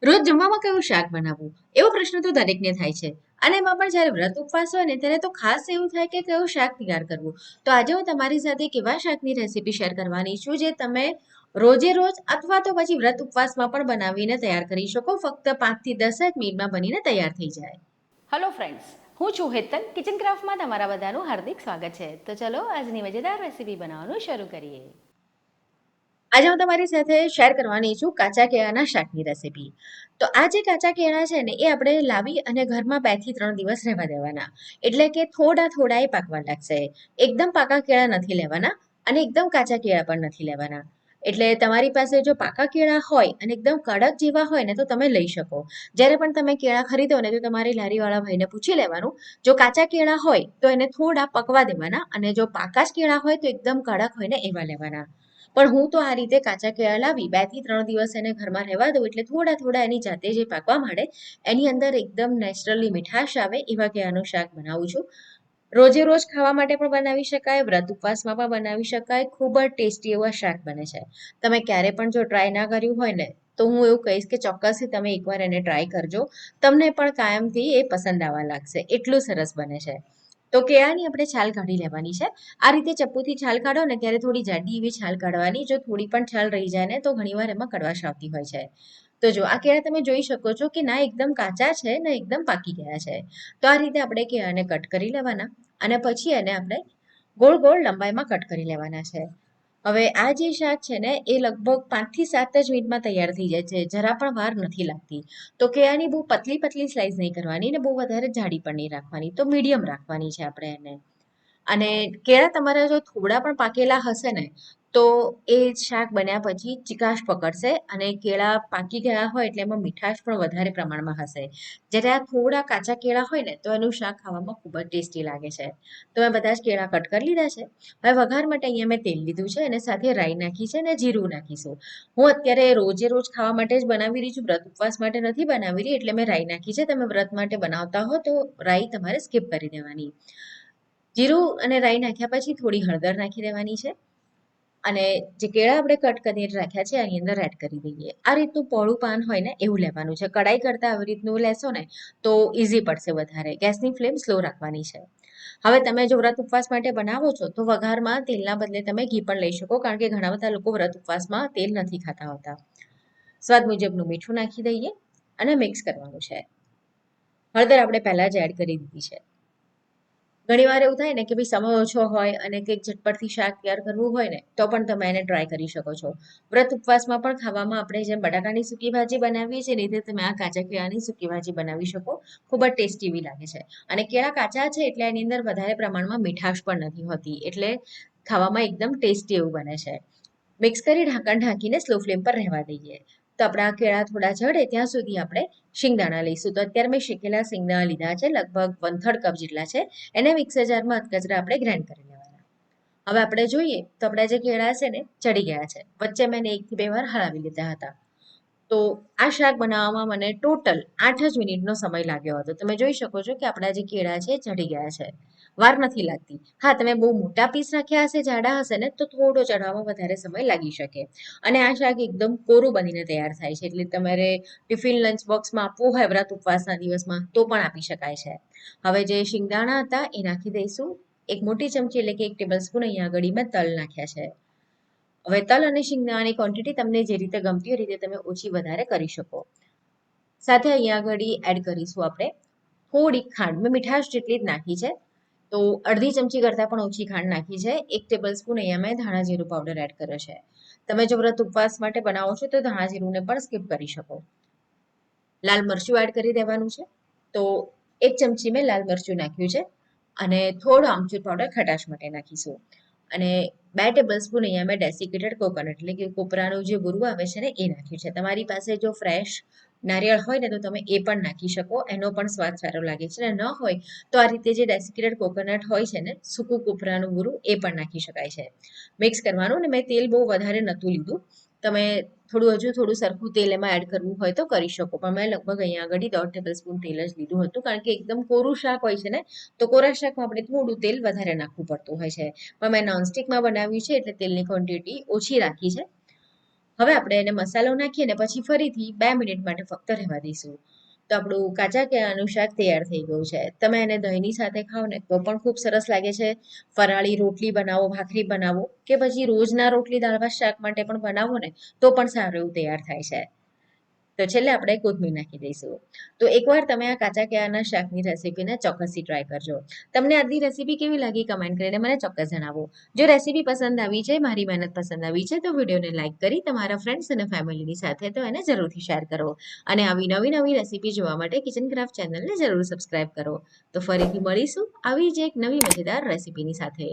રોજ જમવામાં કયું શાક બનાવવું એવો પ્રશ્ન તો દરેકને થાય છે. અને એમાં પણ જ્યારે વ્રત ઉપવાસ હોય ને ત્યારે તો ખાસ એવું થાય કે કયું શાક તૈયાર કરવું. તો આજે હું તમારી સાથે કેવા શાકની રેસીપી શેર કરવાની છું જે તમે રોજે રોજ અથવા તો પછી વ્રત ઉપવાસમાં પણ બનાવીને તૈયાર કરી શકો. ફક્ત 5 થી 10 જ મિનિટમાં બનીને તૈયાર થઈ જાય. હલો ફ્રેન્ડ્સ, હું છું હેતલ. કિચન ક્રાફ્ટમાં તમારા બધાનું હાર્દિક સ્વાગત છે. તો ચલો આજની મજેદાર રેસીપી બનાવવાનું શરૂ કરીએ. આજે હું તમારી સાથે શેર કરવાની છું કાચા કેળાના શાકની રેસીપી. તો આ જે કાચા કેળા છે ને એ આપણે લાવી અને ઘરમાં 2 થી 3 દિવસ રહેવા દેવાના. એટલે કે થોડા થોડા એ પાકવા લાગશે. એકદમ પાકા કેળા નથી લેવાના અને એકદમ કાચા કેળા પણ નથી લેવાના. એટલે તમારી પાસે જો પાકા કેળા હોય અને એકદમ કડક જેવા હોય ને તો તમે લઈ શકો. જ્યારે પણ તમે કેળા ખરીદો ને તો તમારી લારીવાળા ભાઈને પૂછી લેવાનું. જો કાચા કેળા હોય તો એને થોડા પકવા દેવાના અને જો પાકા જ કેળા હોય તો એકદમ કડક હોય ને એવા લેવાના. પણ હું તો આ રીતે કાચા કેળા લાવી 2 થી 3 દિવસ એને ઘરમાં રહેવા દઉં એટલે થોડા થોડા એની જાતે જે પાકવા માંડે એની અંદર એકદમ નેચરલી મીઠાશ આવે એવા કેળાનું શાક બનાવું છું. રોજે રોજ ખાવા માટે પણ બનાવી શકાય, વ્રત ઉપવાસમાં પણ બનાવી શકાય. ખૂબ જ ટેસ્ટી એવા શાક બને છે. તમે ક્યારે પણ જો ટ્રાય ના કર્યું હોય ને તો હું એવું કહીશ કે ચોક્કસથી તમે એકવાર એને ટ્રાય કરજો. તમને પણ કાયમથી એ પસંદ આવવા લાગશે. એટલું સરસ બને છે. તો કેળાની આપણે છાલ કાઢી લેવાની છે. આ રીતે ચપ્પુથી છાલ કાઢો ને ત્યારે થોડી જાડી એવી છાલ કાઢવાની. જો થોડી પણ છાલ રહી જાય ને તો ઘણીવાર એમાં કડવાશ આવતી હોય છે. તો જો આ કેળા તમે જોઈ શકો છો કે ના એકદમ કાચા છે ને એકદમ પાકી ગયા છે. તો આ રીતે આપણે કેળાને કટ કરી લેવાના અને પછી એને આપણે ગોળ ગોળ લંબાઈમાં કટ કરી લેવાના છે. હવે આ જે શાક છે ને એ લગભગ 5 થી 7 જ મિનિટમાં તૈયાર થઈ જાય છે. જરા પણ વાર નથી લાગતી. તો કેળાની બહુ પતલી પતલી સ્લાઈસ નહીં કરવાની ને બહુ વધારે જાડી પણ નહીં રાખવાની. તો મીડિયમ રાખવાની છે આપણે એને. અને કેળા તમારા જો થોડા પણ પાકેલા હશે ને તો એ શાક બન્યા પછી ચીકાશ પકડશે અને કેળા પાકી ગયા હોય એટલે એમાં મીઠાશ પણ વધારે પ્રમાણમાં હશે. જ્યારે આ થોડા કાચા કેળા હોય ને તો એનું શાક ખાવામાં ખૂબ જ ટેસ્ટી લાગે છે. તો મેં બધા જ કેળા કટ કરી લીધા છે. હવે વઘાર માટે અહીંયા મેં તેલ લીધું છે અને સાથે રાઈ નાખી છે અને જીરું નાખીશું. હું અત્યારે રોજે રોજ ખાવા માટે જ બનાવી રહી છું, વ્રત ઉપવાસ માટે નથી બનાવી રહી એટલે મેં રાઈ નાખી છે. તમે વ્રત માટે બનાવતા હો તો રાઈ તમારે સ્કીપ કરી દેવાની. જીરું અને રાઈ નાખ્યા પછી થોડી હળદર નાખી દેવાની છે અને જે કેળા આપણે કટ કરીને રાખ્યા છે એની અંદર એડ કરી દઈએ. આ રીતનું પહોળું પાન હોય ને એવું લેવાનું છે. કડાઈ કરતા આવી રીતનું લેશો ને તો ઈઝી પડશે વધારે. ગેસની ફ્લેમ સ્લો રાખવાની છે. હવે તમે જો વ્રત ઉપવાસ માટે બનાવો છો તો વઘારમાં તેલના બદલે તમે ઘી પણ લઈ શકો કારણ કે ઘણા બધા લોકો વ્રત ઉપવાસમાં તેલ નથી ખાતા હોતા. સ્વાદ મુજબનું મીઠું નાખી દઈએ અને મિક્સ કરવાનું છે. હળદર આપણે પહેલા જ એડ કરી દીધી છે. ઘણીવાર એવું થાય ને કે ભાઈ સમય ઓછો હોય અને કંઈક ઝટપટથી શાક તૈયાર કરવું હોય ને તો પણ તમે એને ટ્રાય કરી શકો છો. વ્રત ઉપવાસમાં પણ ખાવામાં આપણે જેમ બટાકાની સૂકી ભાજી બનાવીએ છીએ એ રીતે તમે આ કાચા કેળાની સૂકી ભાજી બનાવી શકો. ખૂબ જ ટેસ્ટી એવી લાગે છે. અને કેળા કાચા છે એટલે એની અંદર વધારે પ્રમાણમાં મીઠાશ પણ નથી હોતી એટલે ખાવામાં એકદમ ટેસ્ટી એવું બને છે. મિક્સ કરી ઢાંકણ ઢાંકીને સ્લો ફ્લેમ પર રહેવા દઈએ. તો આપણા કેળા થોડા ચડે ત્યાં સુધી આપણે શિંગદાણા લઈશું. તો અત્યારે મેં શેકેલા શિંગદાણા લીધા છે, લગભગ 1/3 કપ જેટલા છે. એને મિક્સર જારમાં અધકચરા આપણે ગ્રાઇન્ડ કરી લેવાના. હવે આપણે જોઈએ તો આપણા જે કેળા છે ને ચડી ગયા છે. વચ્ચે મેં 1 થી 2 વાર હલાવી લીધા હતા. તો આ શાક બનાવવામાં મને ટોટલ 8 જ મિનિટનો સમય લાગ્યો હતો. તમે જોઈ શકો છો કે આપણા જે કેળા છે ચડી ગયા છે. વાર નથી લાગતી. હા, તમે બહુ મોટા પીસ રાખ્યા હશે, જાડા હશે ને તો થોડો ચડવામાં વધારે સમય લાગી શકે. અને આ શાક એકદમ કોરું બનીને તૈયાર થાય છે એટલે તમારે ટિફિન લંચ બોક્સમાં આપવું હોય વ્રત ઉપવાસના દિવસમાં તો પણ આપી શકાય છે. હવે જે શિંગદાણા હતા એ નાખી દઈશું. એક મોટી ચમચી એટલે કે 1 ટેબલ સ્પૂન અહીંયા આગળ મેં તલ નાખ્યા છે. હવે તલ અને શિંગદાણાની ક્વોન્ટિટી તમને જે રીતે ગમતી હોય એ રીતે તમે ઓછી વધારે કરી શકો. સાથે અહીંયા આગળ એડ કરીશું આપણે થોડી ખાંડ. મેં મીઠાશ જેટલી જ નાખી છે. તો અડધી ચમચી કરતાં પણ ઓછી ખાંડ નાખી છે. 1 ટેબલ સ્પૂન અહીંયા મેં ધાણા જીરું પાવડર એડ કર્યો છે. તમે જો વ્રત ઉપવાસ માટે બનાવો છો તો ધાણા જીરુંને પણ સ્કીપ કરી શકો. લાલ મરચું એડ કરી દેવાનું છે. તો 1 ચમચી મેં લાલ મરચું નાખ્યું છે અને થોડો આમચૂર પાવડર ખટાશ માટે નાખીશું. અને 2 ટેબલ સ્પૂન અહીંયા મેં ડેસિકેટેડ કોકોનટ એટલે કે કોપરાનું જે બુરું આવે છે ને એ નાખ્યું છે. તમારી પાસે જો ફ્રેશ નારિયેળ હોય ને તો તમે એ પણ નાખી શકો. એનો પણ સ્વાદ સારો લાગે છે. અને ન હોય તો આ રીતે જે ડેસિકેટેડ કોકોનટ હોય છે ને સૂકું કોપરાનું બુરું એ પણ નાખી શકાય છે. મિક્સ કરવાનું. ને મેં તેલ બહુ વધારે નહોતું લીધું. તમે થોડું સરખું તેલ એમાં એડ કરવું હોય તો કરી શકો. પણ મેં લગભગ અહીંયા આગળ 1.5 ટેબલ સ્પૂન તેલ જ લીધું હતું કારણ કે એકદમ કોરું શાક હોય છે ને તો કોરા શાકમાં આપણે થોડું તેલ વધારે નાખવું પડતું હોય છે. પણ મેં નોનસ્ટિકમાં બનાવ્યું છે એટલે તેલની ક્વોન્ટિટી ઓછી રાખી છે. હવે આપણે એને મસાલો નાખીએ અને પછી ફરીથી 2 મિનિટ માટે ફક્ત રહેવા દઈશું. તો આપણું કાચા કેળાનું શાક તૈયાર થઈ ગયું છે. તમે એને દહીંની સાથે ખાઓ ને તો પણ ખૂબ સરસ લાગે છે. ફરાળી રોટલી બનાવો, ભાખરી બનાવો કે પછી રોજના રોટલી દાળ ભાત શાક માટે પણ બનાવો ને તો પણ સારું એવું તૈયાર થાય છે. તો છેલ્લે આપણે કોથમીર નાખી દઈશું. તો એકવાર તમે આ કાચા કેળાના શાકની રેસીપીને ચોક્કસથી ટ્રાય કરજો. તમને આજની રેસીપી કેવી લાગી કમેન્ટ કરીને મને ચોક્કસ જણાવો. જો રેસીપી પસંદ આવી છે, મારી મહેનત પસંદ આવી છે તો વિડીયોને લાઈક કરી તમારા ફ્રેન્ડ્સ અને ફેમિલીની સાથે તો એને જરૂરથી શેર કરો. અને આવી નવી રેસીપી જોવા માટે કિચન ક્રાફ્ટ ચેનલને જરૂર સબસ્ક્રાઇબ કરો. તો ફરીથી મળીશું આવી જ એક નવી મજેદાર રેસીપીની સાથે.